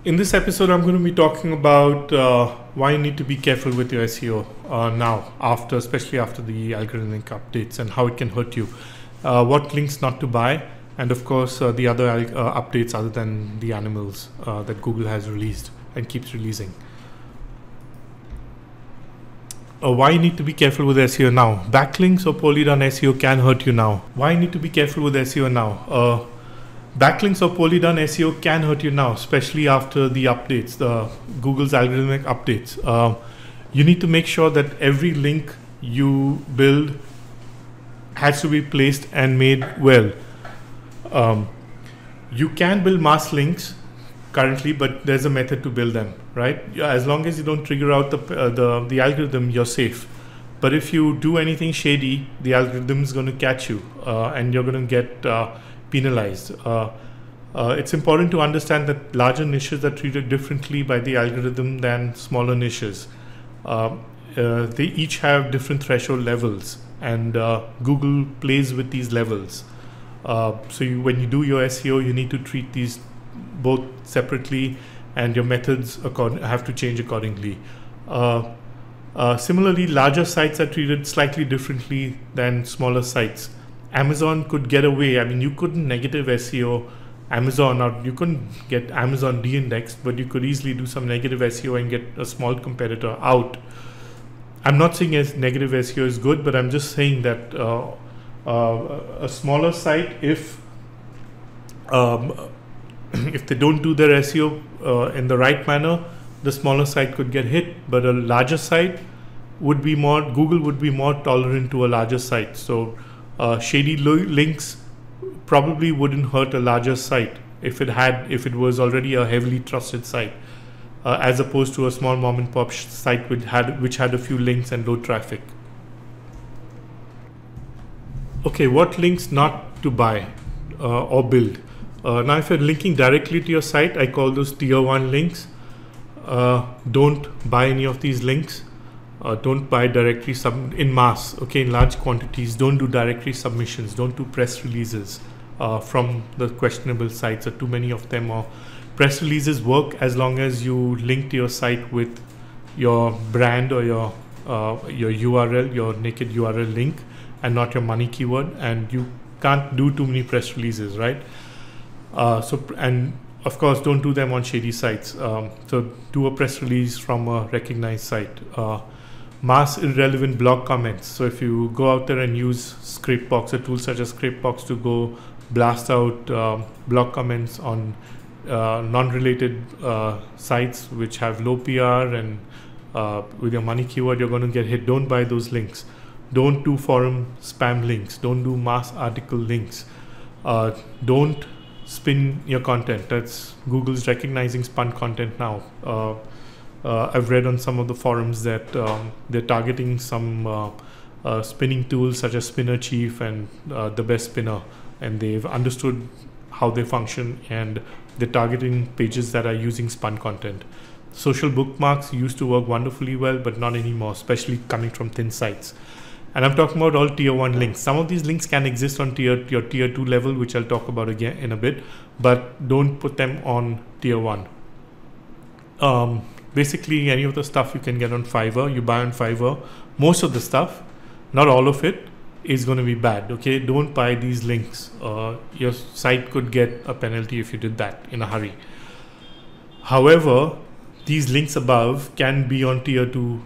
In this episode, I'm going to be talking about why you need to be careful with your SEO now, especially after the algorithmic updates, and how it can hurt you. What links not to buy, and of course the other updates other than the animals that Google has released and keeps releasing. Why you need to be careful with SEO now. Backlinks or poorly done SEO can hurt you now. Why you need to be careful with SEO now. Backlinks or poorly done SEO can hurt you now, especially after the updates, the Google's algorithmic updates. You need to make sure that every link you build has to be placed and made well. You can build mass links currently, but there's a method to build them, right? As long as you don't trigger out the algorithm, you're safe. But if you do anything shady, the algorithm is going to catch you, and you're going to get penalized. It's important to understand that larger niches are treated differently by the algorithm than smaller niches. They each have different threshold levels, and Google plays with these levels. When you do your SEO, you need to treat these both separately, and your methods have to change accordingly. Similarly, larger sites are treated slightly differently than smaller sites. Amazon could get away. I mean, you couldn't negative SEO Amazon, or you couldn't get Amazon de-indexed, but you could easily do some negative SEO and get a small competitor out. I'm not saying negative SEO is good, but I'm just saying that a smaller site, if they don't do their SEO in the right manner, the smaller site could get hit. But a larger site would be Google would be more tolerant to a larger site. So shady links probably wouldn't hurt a larger site if it was already a heavily trusted site, as opposed to a small mom and pop site which had a few links and low traffic. Okay, what links not to buy or build? Now, if you're linking directly to your site, I call those tier 1 links. Don't buy any of these links. Don't buy directory in mass, okay, in large quantities. Don't do directory submissions. Don't do press releases from the questionable sites, or too many of them. Or press releases work as long as you link to your site with your brand or your URL, your naked URL link, and not your money keyword. And you can't do too many press releases, right? And of course, don't do them on shady sites. So do a press release from a recognized site. Mass irrelevant blog comments. So if you go out there and use Scrapebox, a tool such as Scrapebox, to go blast out blog comments on non-related sites which have low PR and with your money keyword, you're going to get hit. Don't buy those links. Don't do forum spam links. Don't do mass article links. Don't spin your content. That's Google's recognizing spun content now. I've read on some of the forums that they're targeting some spinning tools such as Spinner Chief and the Best Spinner, and they've understood how they function, and they're targeting pages that are using spun content. Social bookmarks used to work wonderfully well, but not anymore, especially coming from thin sites. And I'm talking about all tier 1 links. Some of these links can exist on your tier 2 level, which I'll talk about again in a bit, but don't put them on tier 1. Basically, any of the stuff you can get on Fiverr, you buy on Fiverr. Most of the stuff, not all of it, is going to be bad. Okay, don't buy these links. Your site could get a penalty if you did that in a hurry. However, these links above can be on tier 2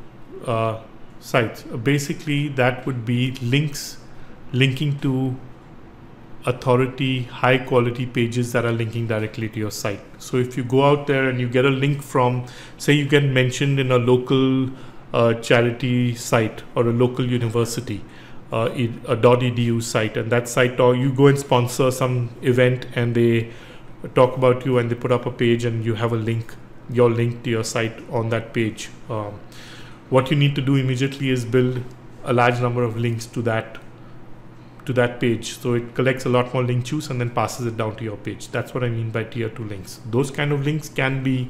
sites. Basically, that would be links linking to authority, high quality pages that are linking directly to your site. So if you go out there and you get a link from, say, you get mentioned in a local charity site or a local university, a .edu site, and that site, or you go and sponsor some event and they talk about you and they put up a page and you have a link, your link to your site on that page. What you need to do immediately is build a large number of links to that page, so it collects a lot more link juice and then passes it down to your page. That's what I mean by tier 2 links. Those kind of links can be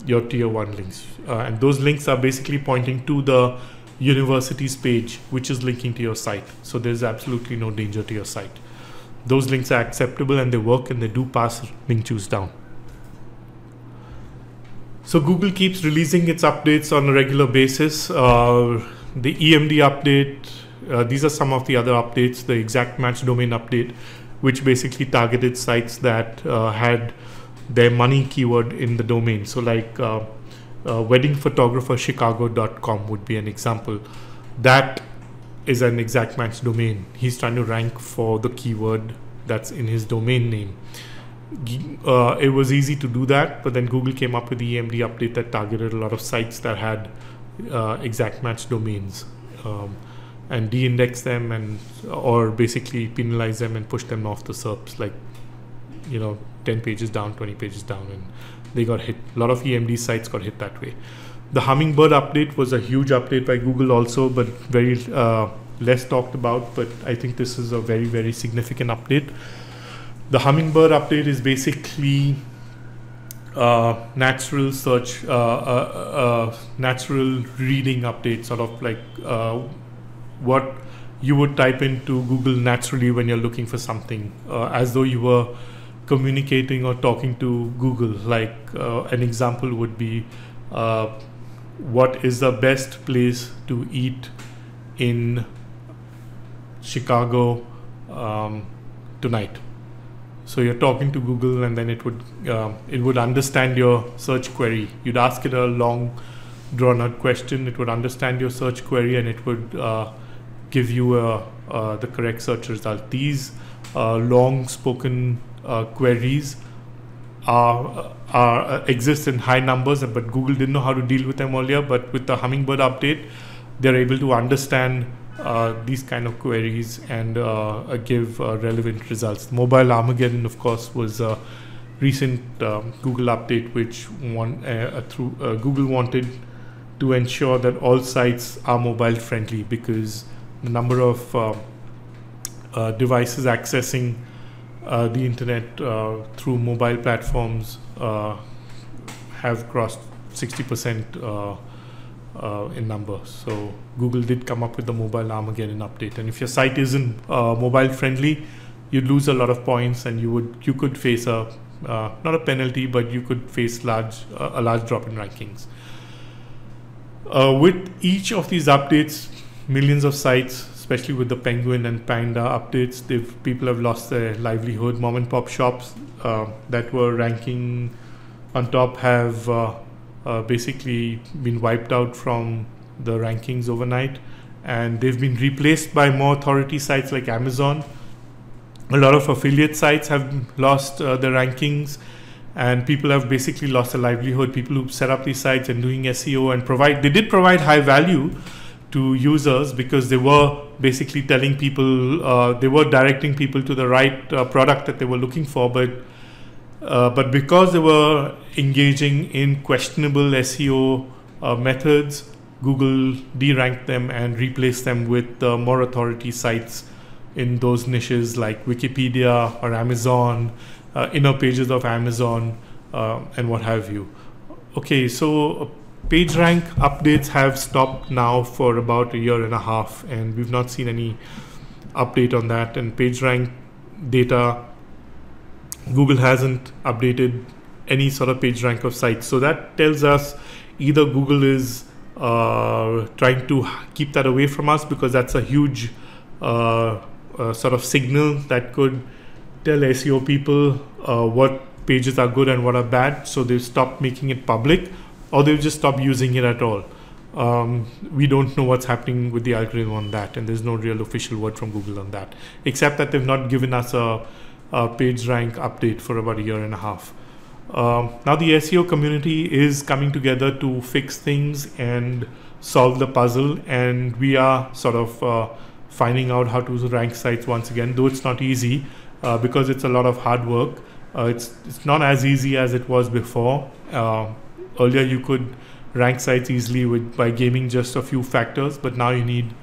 your tier 1 links, and those links are basically pointing to the university's page, which is linking to your site. So there's absolutely no danger to your site. Those links are acceptable and they work and they do pass link juice down. So Google keeps releasing its updates on a regular basis. The EMD update, these are some of the other updates. The exact match domain update, which basically targeted sites that had their money keyword in the domain. So like weddingphotographerchicago.com would be an example. That is an exact match domain. He's trying to rank for the keyword that's in his domain name. It was easy to do that, but then Google came up with the EMD update that targeted a lot of sites that had exact match domains, and de-index them or basically penalize them and push them off the SERPs, like 10 pages down, 20 pages down, and they got hit. A lot of EMD sites got hit that way. The Hummingbird update was a huge update by Google also, but very less talked about, but I think this is a very, very significant update. The Hummingbird update is basically natural search, natural reading update, sort of like what you would type into Google naturally when you're looking for something, as though you were communicating or talking to Google. Like an example would be, what is the best place to eat in Chicago tonight? So you're talking to Google, and then it would understand your search query. You'd ask it a long, drawn-out question. It would understand your search query, and it would give you the correct search result. These long-spoken queries exist in high numbers, but Google didn't know how to deal with them earlier. But with the Hummingbird update, they're able to understand these kind of queries and give relevant results. Mobile Armageddon, of course, was a recent Google update, which Google wanted to ensure that all sites are mobile friendly, because the number of devices accessing the internet through mobile platforms have crossed 60% in number. So Google did come up with the Mobile Armageddon update, and if your site isn't mobile friendly, you'd lose a lot of points, and you could face not a penalty, but you could face a large drop in rankings. With each of these updates, millions of sites, especially with the Penguin and Panda updates, people have lost their livelihood. Mom and pop shops that were ranking on top have basically been wiped out from the rankings overnight, and they've been replaced by more authority sites like Amazon. A lot of affiliate sites have lost their rankings, and people have basically lost their livelihood. People who set up these sites and doing SEO and they did provide high value to users, because they were basically telling people, they were directing people to the right product that they were looking for, but because they were engaging in questionable SEO methods, Google deranked them and replaced them with more authority sites in those niches like Wikipedia or Amazon, inner pages of Amazon, and what have you. Okay, so PageRank updates have stopped now for about a year and a half, and we've not seen any update on that. And PageRank data, Google hasn't updated any sort of PageRank of sites. So that tells us either Google is trying to keep that away from us, because that's a huge sort of signal that could tell SEO people what pages are good and what are bad. So they've stopped making it public, or they've just stopped using it at all. We don't know what's happening with the algorithm on that, and there's no real official word from Google on that, except that they've not given us a PageRank update for about a year and a half. Now the SEO community is coming together to fix things and solve the puzzle, and we are sort of finding out how to rank sites once again, though it's not easy because it's a lot of hard work. It's not as easy as it was before. Earlier you could rank sites easily by gaming just a few factors, but now you need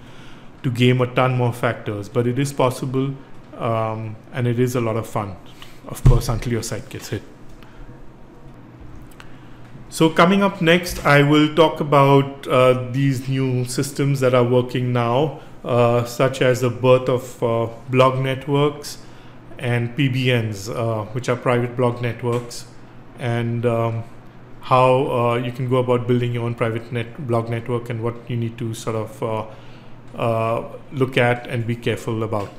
to game a ton more factors. But it is possible, and it is a lot of fun, of course, until your site gets hit. So coming up next, I will talk about these new systems that are working now, such as the birth of blog networks and PBNs, which are private blog networks, and how you can go about building your own private blog network and what you need to sort of look at and be careful about.